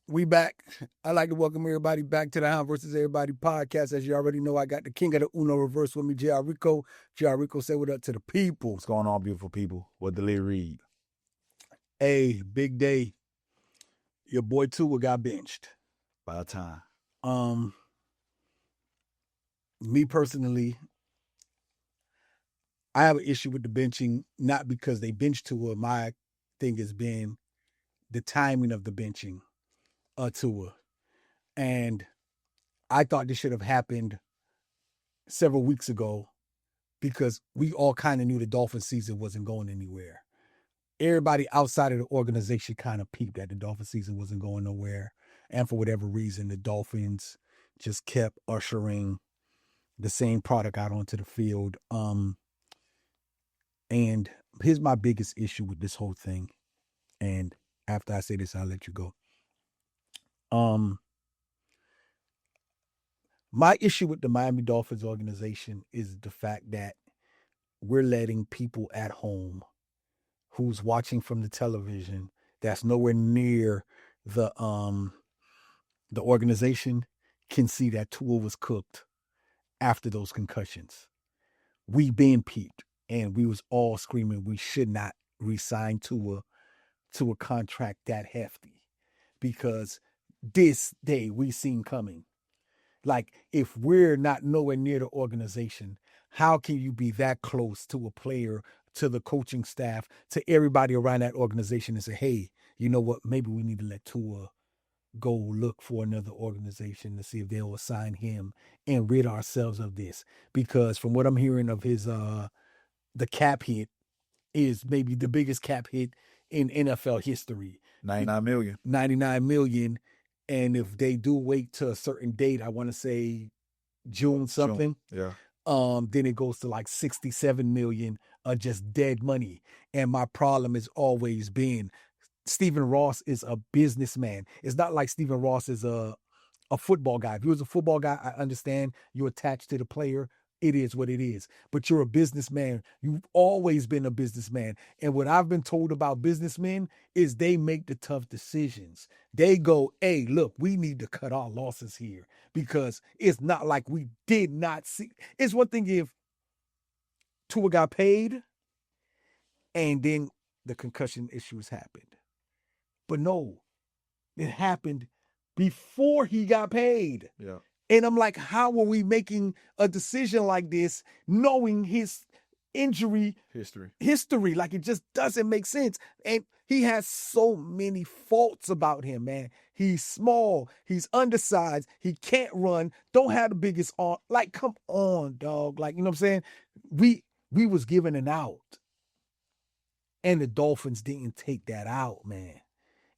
We back. I'd like to welcome everybody back to the Hound versus Everybody podcast. As you already know, I got the king of the Uno reverse with me, J.R. Rico. J.R. Rico, say what up to the people. What's going on, beautiful people? What Lee read? Hey, big day. Your boy Tua got benched. By time. Me personally, I have an issue with the benching, not because they benched Tua. My thing has been the timing of the benching of Tua. And I thought this should have happened several weeks ago because we all kind of knew the Dolphins season wasn't going anywhere. Everybody outside of the organization kind of peeped that the Dolphins season wasn't going nowhere. And for whatever reason, the Dolphins just kept ushering the same product out onto the field. And here's my biggest issue with this whole thing. And after I say this, I'll let you go. My issue with the Miami Dolphins organization is the fact that we're letting people at home who's watching from the television that's nowhere near the organization can see that Tua was cooked after those concussions. We been peeped, and we was all screaming we should not re-sign Tua to a contract that hefty because this day we seen coming. Like, if we're not nowhere near the organization, how can you be that close to a player, to the coaching staff, to everybody around that organization and say, hey, you know what, maybe we need to let Tua go look for another organization to see if they'll assign him and rid ourselves of this? Because from what I'm hearing of his, the cap hit is maybe the biggest cap hit in NFL history. $99 million. And if they do wait to a certain date, I want to say June something. Yeah. Then it goes to like 67 million of just dead money. And my problem has always been Stephen Ross is a businessman. It's not like Stephen Ross is a football guy. If he was a football guy, I understand you're attached to the player. It is what it is. But you're a businessman. You've always been a businessman. And what I've been told about businessmen is they make the tough decisions. They go, hey, look, we need to cut our losses here because it's not like we did not see. It's one thing if Tua got paid and then the concussion issues happened. But no, it happened before he got paid. Yeah. And I'm like, how are we making a decision like this knowing his injury history? Like, it just doesn't make sense. And he has so many faults about him, man. He's small. He's undersized. He can't run. Don't have the biggest arm. Like, come on, dog. Like, you know what I'm saying? We was given an out. And the Dolphins didn't take that out, man.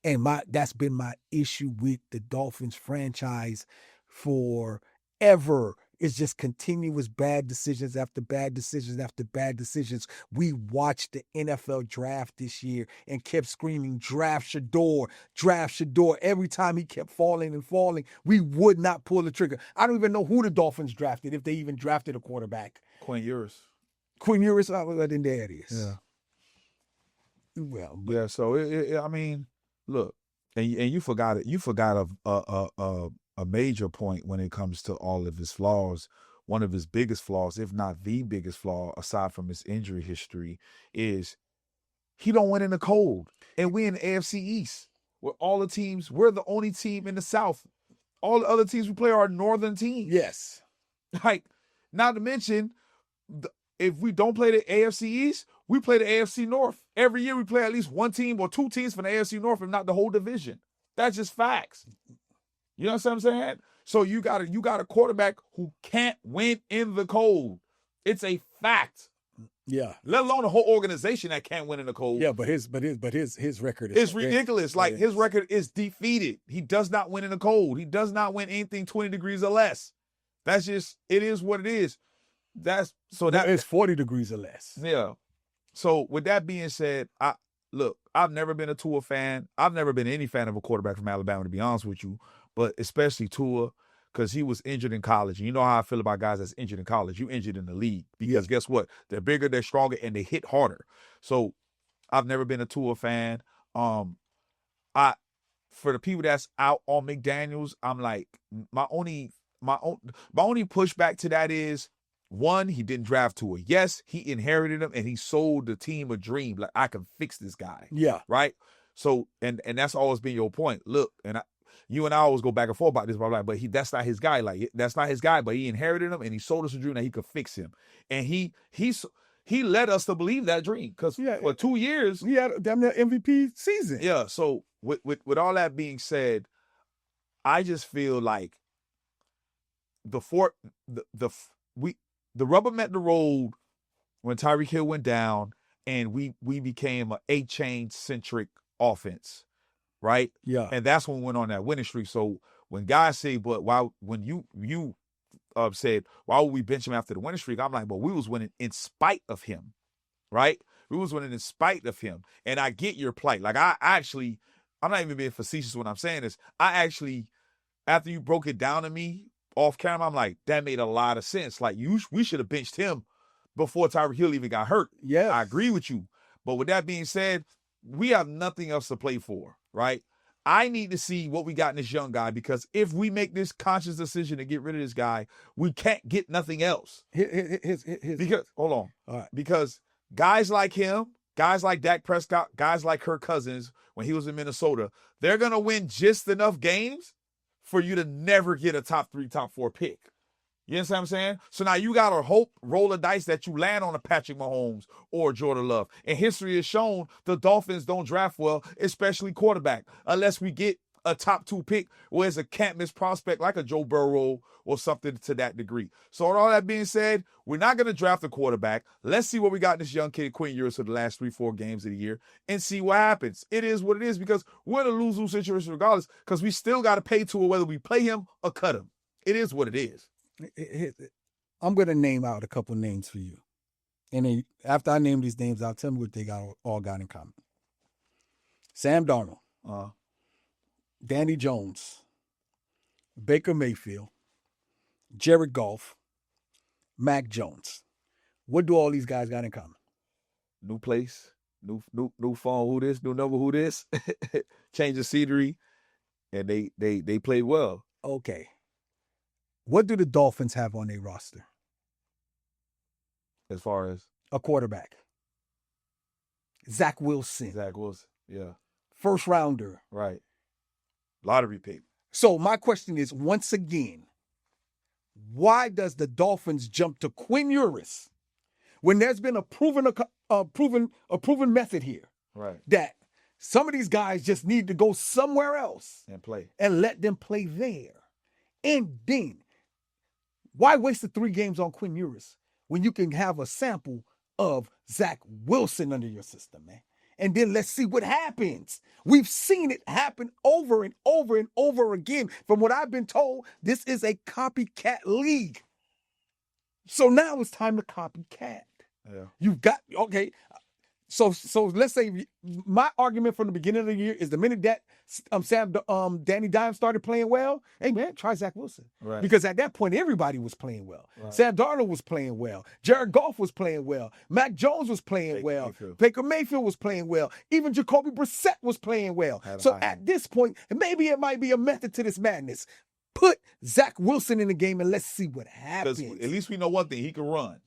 And that's been my issue with the Dolphins franchise forever. It's just continuous bad decisions after bad decisions after bad decisions. We watched the NFL draft this year and kept screaming, draft Shador, draft Shador. Every time he kept falling and falling, we would not pull the trigger. I don't even know who the Dolphins drafted, if they even drafted a quarterback. Quinn Ewers, then there it is. Yeah. Well, yeah. So I mean, look, and you forgot it. You forgot a major point when it comes to all of his flaws. One of his biggest flaws, if not the biggest flaw, aside from his injury history, is he don't win in the cold. And we in the AFC East, where all the teams, we're the only team in the South. All the other teams we play are northern teams. Yes. Like, not to mention, if we don't play the AFC East, we play the AFC North. Every year we play at least one team or two teams from the AFC North, if not the whole division. That's just facts. You know what I'm saying? So you got a quarterback who can't win in the cold. It's a fact. Yeah. Let alone the whole organization that can't win in the cold. Yeah, but his record is ridiculous. Like, his record is defeated. He does not win in the cold. He does not win anything 20 degrees or less. That's just, it is what it is. It's 40 degrees or less. Yeah. So with that being said, I've never been a Tua fan. I've never been any fan of a quarterback from Alabama, to be honest with you, but especially Tua, because he was injured in college. And you know how I feel about guys that's injured in college. You injured in the league because guess what? They're bigger, they're stronger, and they hit harder. So I've never been a Tua fan. for the people that's out on McDaniels, I'm like, my only pushback to that is, one, he didn't draft Tua. Yes, he inherited him and he sold the team a dream. Like, I can fix this guy. Yeah. Right? So, and that's always been your point. Look, and you and I always go back and forth about this, but I'm like, but that's not his guy. Like, that's not his guy, but he inherited him and he sold us a dream that he could fix him. And he led us to believe that dream, because for 2 years he had a damn near MVP season. Yeah. So with all that being said, I just feel like the rubber met the road when Tyreek Hill went down, and we became a 8-chain centric offense, right? Yeah. And that's when we went on that winning streak. So when guys say, but why, when you said, why would we bench him after the winning streak? I'm like, but we was winning in spite of him, right? We was winning in spite of him. And I get your plight. Like, I'm not even being facetious when I'm saying this. I actually, after you broke it down to me off camera, I'm like, that made a lot of sense. Like, we should have benched him before Tyreek Hill even got hurt. Yeah. I agree with you. But with that being said, we have nothing else to play for, right? I need to see what we got in this young guy, because if we make this conscious decision to get rid of this guy, we can't get nothing else. Because, hold on. All right. Because guys like him, guys like Dak Prescott, guys like Kirk Cousins, when he was in Minnesota, they're going to win just enough games for you to never get a top 3, top 4 pick. You understand what I'm saying? So now you got to roll the dice that you land on a Patrick Mahomes or Jordan Love. And history has shown the Dolphins don't draft well, especially quarterback, unless we get a top 2 pick where it's a can't-miss prospect like a Joe Burrow or something to that degree. So with all that being said, we're not going to draft a quarterback. Let's see what we got in this young kid, Quinn Ewers, for the last 3-4 games of the year and see what happens. It is what it is, because we're in a lose-lose situation regardless, because we still got to pay Tua whether we play him or cut him. It is what it is. I'm going to name out a couple names for you. And then after I name these names, I'll tell me what they all got in common. Sam Darnold. Danny Jones. Baker Mayfield. Jared Goff. Mac Jones. What do all these guys got in common? New place, new phone, who this, new number, who this. Change the scenery, and they played well. Okay. What do the Dolphins have on their roster? As far as? A quarterback. Zach Wilson. Yeah. First rounder. Right. Lottery pick. So my question is, once again, why does the Dolphins jump to Quinn Ewers when there's been a proven method here? Right. That some of these guys just need to go somewhere else and play and let them play there. And then, why waste the 3 games on Quinn Ewers when you can have a sample of Zach Wilson under your system, man? And then let's see what happens. We've seen it happen over and over and over again. From what I've been told, this is a copycat league. So now it's time to copycat. Yeah. You've got, okay. So let's say my argument from the beginning of the year is the minute that Danny Dimes started playing well, hey man, try Zach Wilson. Right. Because at that point, everybody was playing well. Right. Sam Darnold was playing well. Jared Goff was playing well. Mac Jones was playing well. Baker Mayfield was playing well. Even Jacoby Brissett was playing well. So at this point, maybe it might be a method to this madness. Put Zach Wilson in the game and let's see what happens. Because at least we know one thing, he can run.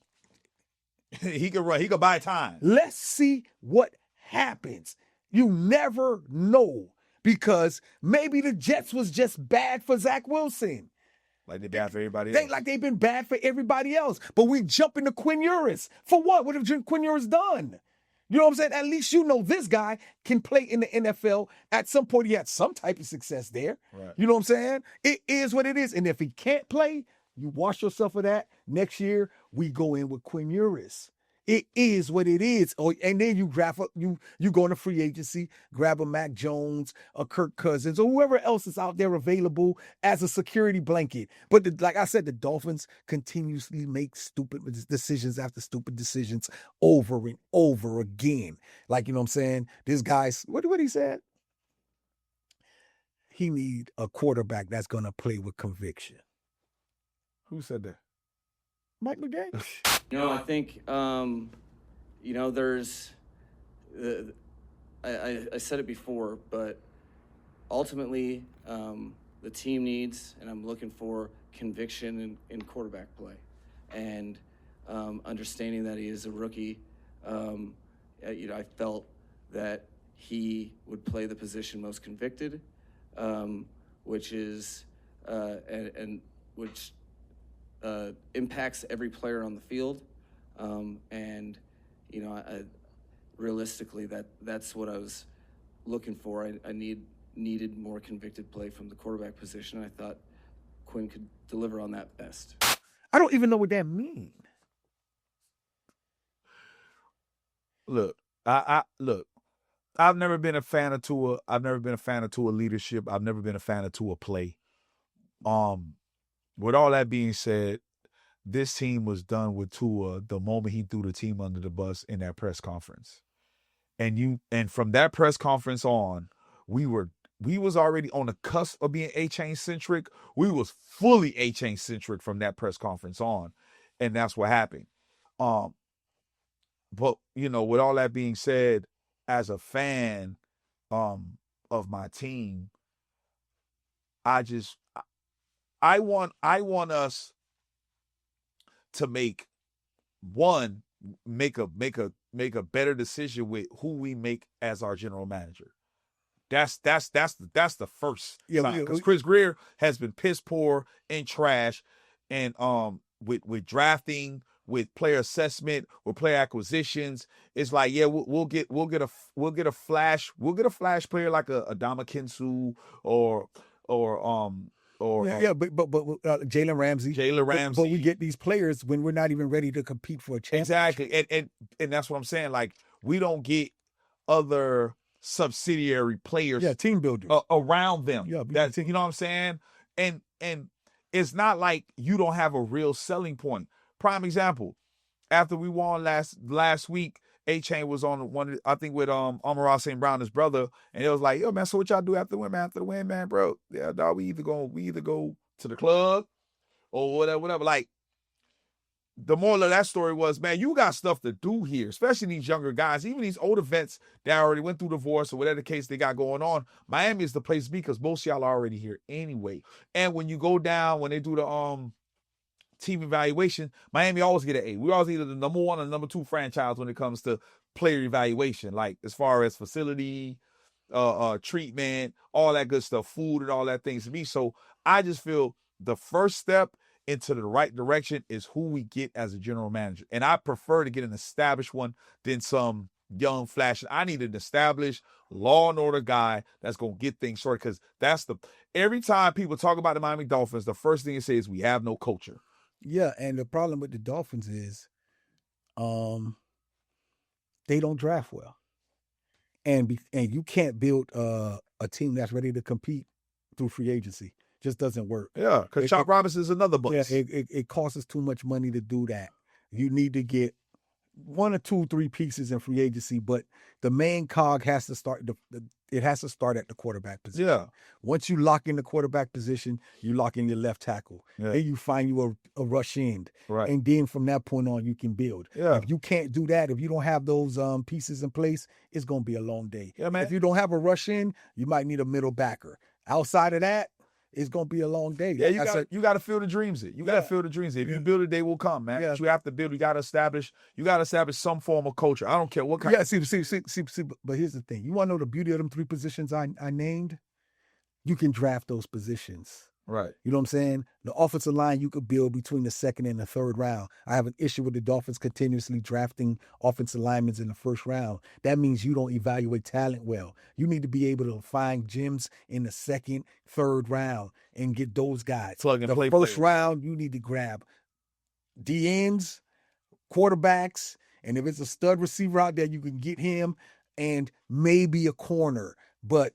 He can run. He can buy time. Let's see what happens. You never know, because maybe the Jets was just bad for Zach Wilson. Like they're bad for everybody else. Like they've been bad for everybody else. But we jump into Quinn Ewers. For what? What have Quinn Ewers done? You know what I'm saying? At least you know this guy can play in the NFL. At some point, he had some type of success there. Right. You know what I'm saying? It is what it is. And if he can't play, you wash yourself of that. Next year, we go in with Quinn Ewers. It is what it is. Oh, and then you go into free agency, grab a Mac Jones, a Kirk Cousins, or whoever else is out there available as a security blanket. But like I said, the Dolphins continuously make stupid decisions after stupid decisions over and over again. Like, you know what I'm saying? This guy's, what he said? He need a quarterback that's going to play with conviction. Who said that? Mike McDaniel. I think, there's, I said it before, but ultimately, the team needs, and I'm looking for conviction in quarterback play, and understanding that he is a rookie. I felt that he would play the position most convicted, which is and which impacts every player on the field, and realistically, that's what I was looking for. I needed more convicted play from the quarterback position. I thought Quinn could deliver on that best. I don't even know what that means. Look, I've never been a fan of Tua. I've never been a fan of Tua leadership. I've never been a fan of Tua play. With all that being said, this team was done with Tua the moment he threw the team under the bus in that press conference. And from that press conference on, we was already on the cusp of being A-Chain centric. We was fully A-Chain centric from that press conference on. And that's what happened. But with all that being said, as a fan of my team, I want us to make a better decision with who we make as our general manager. That's the first sign. Because Chris Greer has been piss poor and trash, and with drafting, with player assessment, with player acquisitions. It's like, yeah, we'll get a flash player like a Adama Kinsu or Jalen Ramsey. But we get these players when we're not even ready to compete for a championship. Exactly, and that's what I'm saying. Like, we don't get other subsidiary players, team builders around them. Yeah, that's, you know what I'm saying. And it's not like you don't have a real selling point. Prime example: after we won last week, A-Chain was on one, I think, with Amon-Ra St. Brown, his brother, and it was like, yo, man, so what y'all do after the win, man? After the win, man, bro, yeah, dog, we either go to the club or whatever. Like, the moral of that story was, man, you got stuff to do here, especially these younger guys, even these older vets that already went through divorce or whatever the case they got going on. Miami is the place to be because most of y'all are already here anyway. And when you go down, when they do the team evaluation, Miami always get an A. We always either the number 1 or number 2 franchise when it comes to player evaluation, like as far as facility, treatment, all that good stuff, food and all that things to me. So I just feel the first step into the right direction is who we get as a general manager. And I prefer to get an established one than some young flash. I need an established law and order guy that's going to get things sorted, because every time people talk about the Miami Dolphins, the first thing it says is we have no culture. Yeah, and the problem with the Dolphins is they don't draft well. And you can't build a team that's ready to compete through free agency. Just doesn't work. Yeah, because Chop Robinson is another bust. Yeah, it costs us too much money to do that. You need to get 1 or 2, 3 pieces in free agency, but the main cog has to start. It has to start at the quarterback position. Yeah. Once you lock in the quarterback position, you lock in your left tackle. Yeah. Then you find you a rush end. Right. And then from that point on, you can build. Yeah. If you can't do that, if you don't have those pieces in place, it's going to be a long day. Yeah, man. If you don't have a rush in, you might need a middle backer. Outside of that, it's going to be a long day. Yeah, you got to feel the dreams. You got to feel the dreams. If you build it, they will come, man. Yeah. You have to build. You got to establish some form of culture. I don't care what kind. Yeah, see, but here's the thing. You want to know the beauty of them 3 positions I named? You can draft those positions. Right. You know what I'm saying? The offensive line you could build between the 2nd and the 3rd round. I have an issue with the Dolphins continuously drafting offensive linemen in the 1st round. That means you don't evaluate talent well. You need to be able to find gems in the 2nd, 3rd round and get those guys. Plug and play. The 1st round, you need to grab DNs, quarterbacks, and if it's a stud receiver out there, you can get him, and maybe a corner. But,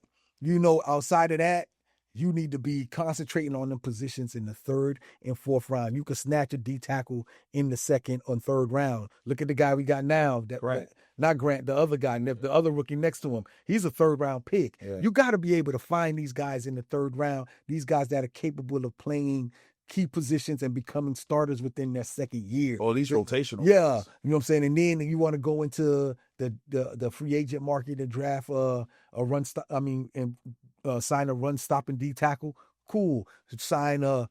outside of that, you need to be concentrating on them positions in the 3rd and 4th round. You can snatch a D tackle in the 2nd or 3rd round. Look at the guy we got now. Not Grant, the other guy, the other rookie next to him. He's a 3rd round pick. Yeah. You got to be able to find these guys in the 3rd round, these guys that are capable of playing key positions and becoming starters within their 2nd year. Oh, these rotational. Yeah. You know what I'm saying? And then you want to go into the free agent market and draft and sign a run stopping D tackle. Cool. Sign a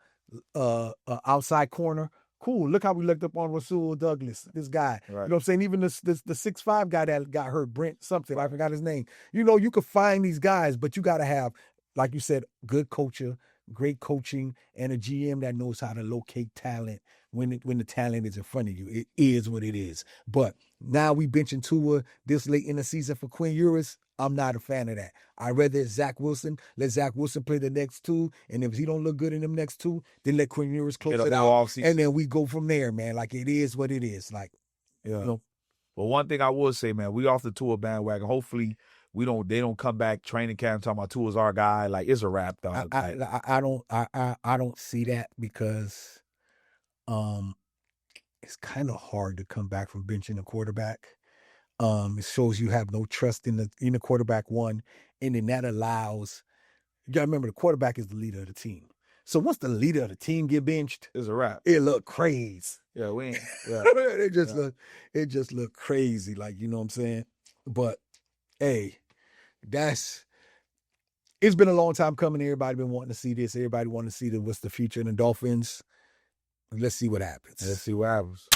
outside corner. Cool. Look how we looked up on Rasul Douglas, this guy. Right. You know what I'm saying? Even the 6'5" guy that got hurt, Brent something, I forgot his name. You know, you could find these guys, but you got to have, like you said, good culture, great coaching, and a GM that knows how to locate talent when the talent is in front of you. It is what it is. But now we benching Tua this late in the season for Quinn Ewers. I'm not a fan of that. I'd rather it's Zach Wilson. Let Zach Wilson play the next two, and if he don't look good in them next two, then let Quinn Ewers close it out, and then we go from there, man. Like, it is what it is. Like, yeah. You know. Well, one thing I would say, man, we off the Tua bandwagon. Hopefully, they don't come back training camp talking about Tua's our guy. Like, it's a wrap, dog. I don't see that because, it's kind of hard to come back from benching a quarterback. It shows you have no trust in the quarterback, one, and then that allows. You gotta remember, the quarterback is the leader of the team. So once the leader of the team get benched, it's a wrap. It look crazy. Yeah, we ain't. Yeah. it just look crazy. Like, you know what I'm saying? But hey, it's been a long time coming. Everybody been wanting to see this. Everybody wanting to see what's the future in the Dolphins. Let's see what happens. Let's see what happens.